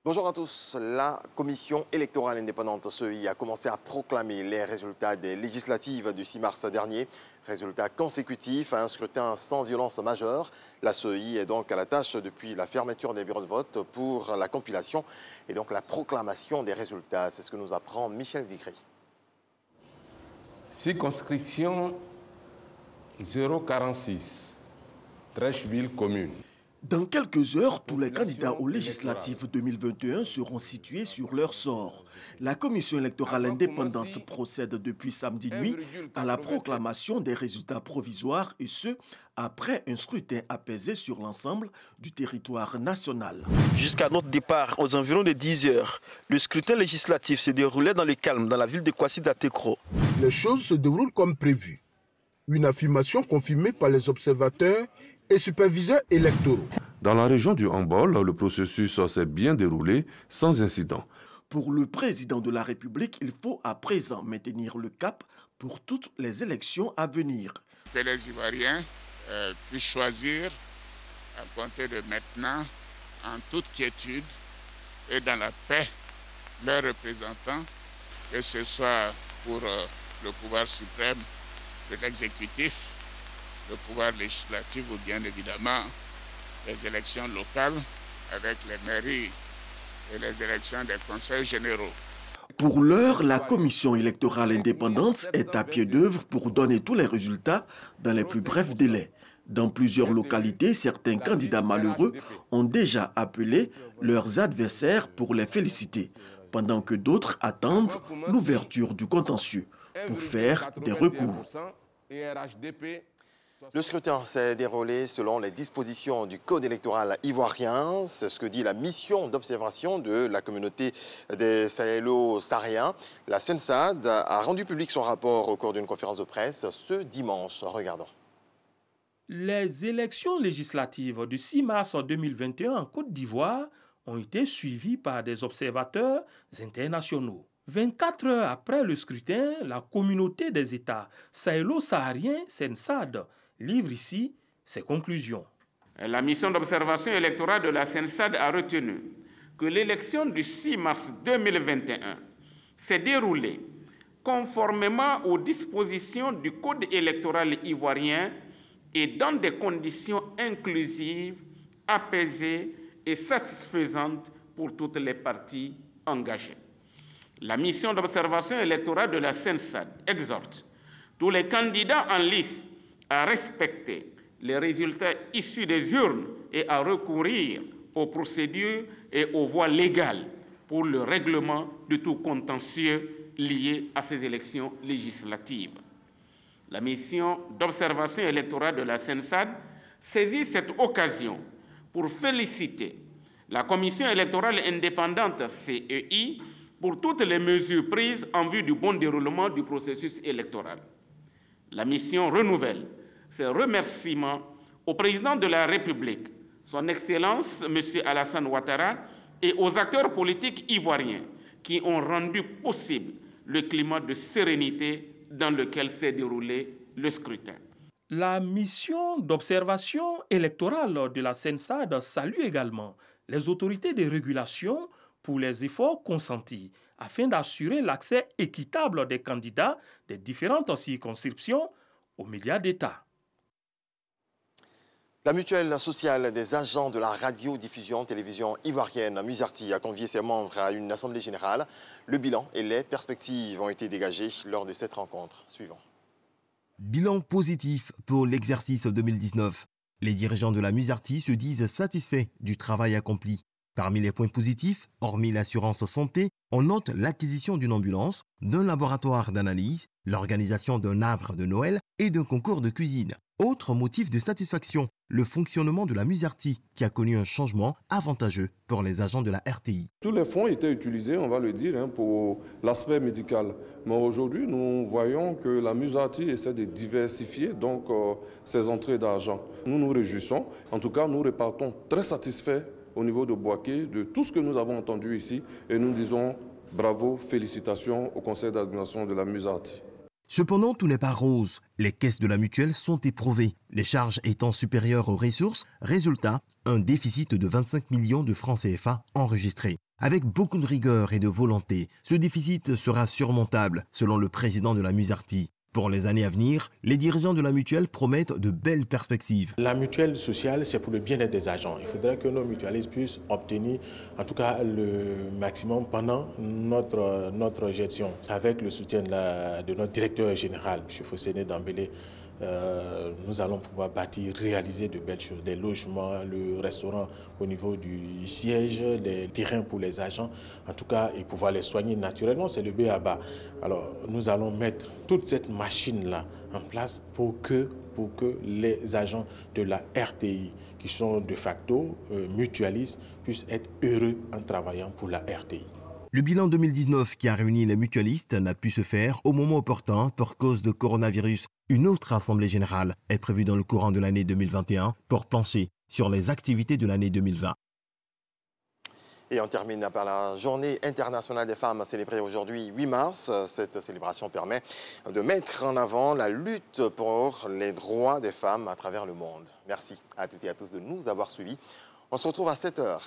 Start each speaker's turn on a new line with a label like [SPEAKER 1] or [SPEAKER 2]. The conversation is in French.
[SPEAKER 1] Bonjour à tous. La commission électorale indépendante CEI a commencé à proclamer les résultats des législatives du 6 mars dernier. Résultats consécutifs à un scrutin sans violence majeure. La CEI est donc à la tâche depuis la fermeture des bureaux de vote pour la compilation et donc la proclamation des résultats. C'est ce que nous apprend Michel Digri.
[SPEAKER 2] Circonscription 046, Trècheville commune.
[SPEAKER 3] Dans quelques heures, tous les candidats aux législatives 2021 seront situés sur leur sort. La commission électorale indépendante procède depuis samedi nuit à la proclamation des résultats provisoires et ce, après un scrutin apaisé sur l'ensemble du territoire national.
[SPEAKER 4] Jusqu'à notre départ, aux environs de 10 heures, le scrutin législatif se déroulait dans le calme dans la ville de Kwasi-Datekro.
[SPEAKER 5] Les choses se déroulent comme prévu. Une affirmation confirmée par les observateurs et superviseurs électoraux.
[SPEAKER 6] Dans la région du Hambol, le processus s'est bien déroulé sans incident.
[SPEAKER 3] Pour le président de la République, il faut à présent maintenir le cap pour toutes les élections à venir.
[SPEAKER 7] Que les Ivoiriens puissent choisir à compter de maintenant, en toute quiétude et dans la paix, leurs représentants, que ce soit pour le pouvoir suprême de l'exécutif, le pouvoir législatif ou bien évidemment les élections locales avec les mairies et les élections des conseils généraux.
[SPEAKER 3] Pour l'heure, la commission électorale indépendante est à pied d'œuvre pour donner tous les résultats dans les plus brefs délais. Dans plusieurs localités, certains candidats malheureux ont déjà appelé leurs adversaires pour les féliciter, pendant que d'autres attendent l'ouverture du contentieux pour faire des recours.
[SPEAKER 1] Le scrutin s'est déroulé selon les dispositions du code électoral ivoirien. C'est ce que dit la mission d'observation de la communauté des Sahélo-Sahariens. La CENSAD a rendu public son rapport au cours d'une conférence de presse ce dimanche. Regardons.
[SPEAKER 8] Les élections législatives du 6 mars 2021 en Côte d'Ivoire ont été suivies par des observateurs internationaux. 24 heures après le scrutin, la communauté des États sahélo-sahariens, CENSAD, livre ici ses conclusions.
[SPEAKER 9] La mission d'observation électorale de la CENSAD a retenu que l'élection du 6 mars 2021 s'est déroulée conformément aux dispositions du Code électoral ivoirien et dans des conditions inclusives, apaisées et satisfaisantes pour toutes les parties engagées. La mission d'observation électorale de la CENSAD exhorte tous les candidats en lice à respecter les résultats issus des urnes et à recourir aux procédures et aux voies légales pour le règlement de tout contentieux lié à ces élections législatives. La mission d'observation électorale de la CENSAD saisit cette occasion pour féliciter la Commission électorale indépendante CEI pour toutes les mesures prises en vue du bon déroulement du processus électoral. La mission renouvelle ses remerciements au président de la République, son Excellence M. Alassane Ouattara, et aux acteurs politiques ivoiriens qui ont rendu possible le climat de sérénité dans lequel s'est déroulé le scrutin.
[SPEAKER 8] La mission d'observation électorale de la CENSAD salue également les autorités de régulation pour les efforts consentis afin d'assurer l'accès équitable des candidats des différentes circonscriptions aux médias d'État.
[SPEAKER 1] La mutuelle sociale des agents de la radiodiffusion-télévision ivoirienne, Musarti, a convié ses membres à une assemblée générale. Le bilan et les perspectives ont été dégagés lors de cette rencontre. Suivant.
[SPEAKER 10] Bilan positif pour l'exercice 2019. Les dirigeants de la Musarti se disent satisfaits du travail accompli. Parmi les points positifs, hormis l'assurance santé, on note l'acquisition d'une ambulance, d'un laboratoire d'analyse, l'organisation d'un arbre de Noël et d'un concours de cuisine. Autre motif de satisfaction, le fonctionnement de la Musarti qui a connu un changement avantageux pour les agents de la RTI.
[SPEAKER 2] Tous les fonds étaient utilisés, on va le dire, pour l'aspect médical. Mais aujourd'hui, nous voyons que la Musarti essaie de diversifier donc, ses entrées d'argent. Nous nous réjouissons. En tout cas, nous repartons très satisfaits au niveau de Boaké de tout ce que nous avons entendu ici. Et nous disons bravo, félicitations au conseil d'administration de la Musarti.
[SPEAKER 10] Cependant, tout n'est pas rose. Les caisses de la mutuelle sont éprouvées, les charges étant supérieures aux ressources. Résultat, un déficit de 25 millions de francs CFA enregistré. Avec beaucoup de rigueur et de volonté, ce déficit sera surmontable, selon le président de la Musarti. Pour les années à venir, les dirigeants de la mutuelle promettent de belles perspectives.
[SPEAKER 11] La mutuelle sociale, c'est pour le bien-être des agents. Il faudrait que nos mutualistes puissent obtenir en tout cas le maximum pendant notre gestion. Avec le soutien de notre directeur général, M. Fosséné Dambélé, nous allons pouvoir bâtir, réaliser de belles choses, des logements, le restaurant au niveau du siège, les terrains pour les agents, en tout cas, et pouvoir les soigner naturellement, c'est le b.a.-ba. Alors, nous allons mettre toute cette machine-là en place pour que les agents de la RTI, qui sont de facto mutualistes, puissent être heureux en travaillant pour la RTI.
[SPEAKER 10] Le bilan 2019 qui a réuni les mutualistes n'a pu se faire au moment opportun pour cause de coronavirus. Une autre assemblée générale est prévue dans le courant de l'année 2021 pour plancher sur les activités de l'année 2020.
[SPEAKER 1] Et on termine par la Journée internationale des femmes célébrée aujourd'hui 8 mars. Cette célébration permet de mettre en avant la lutte pour les droits des femmes à travers le monde. Merci à toutes et à tous de nous avoir suivis. On se retrouve à 7h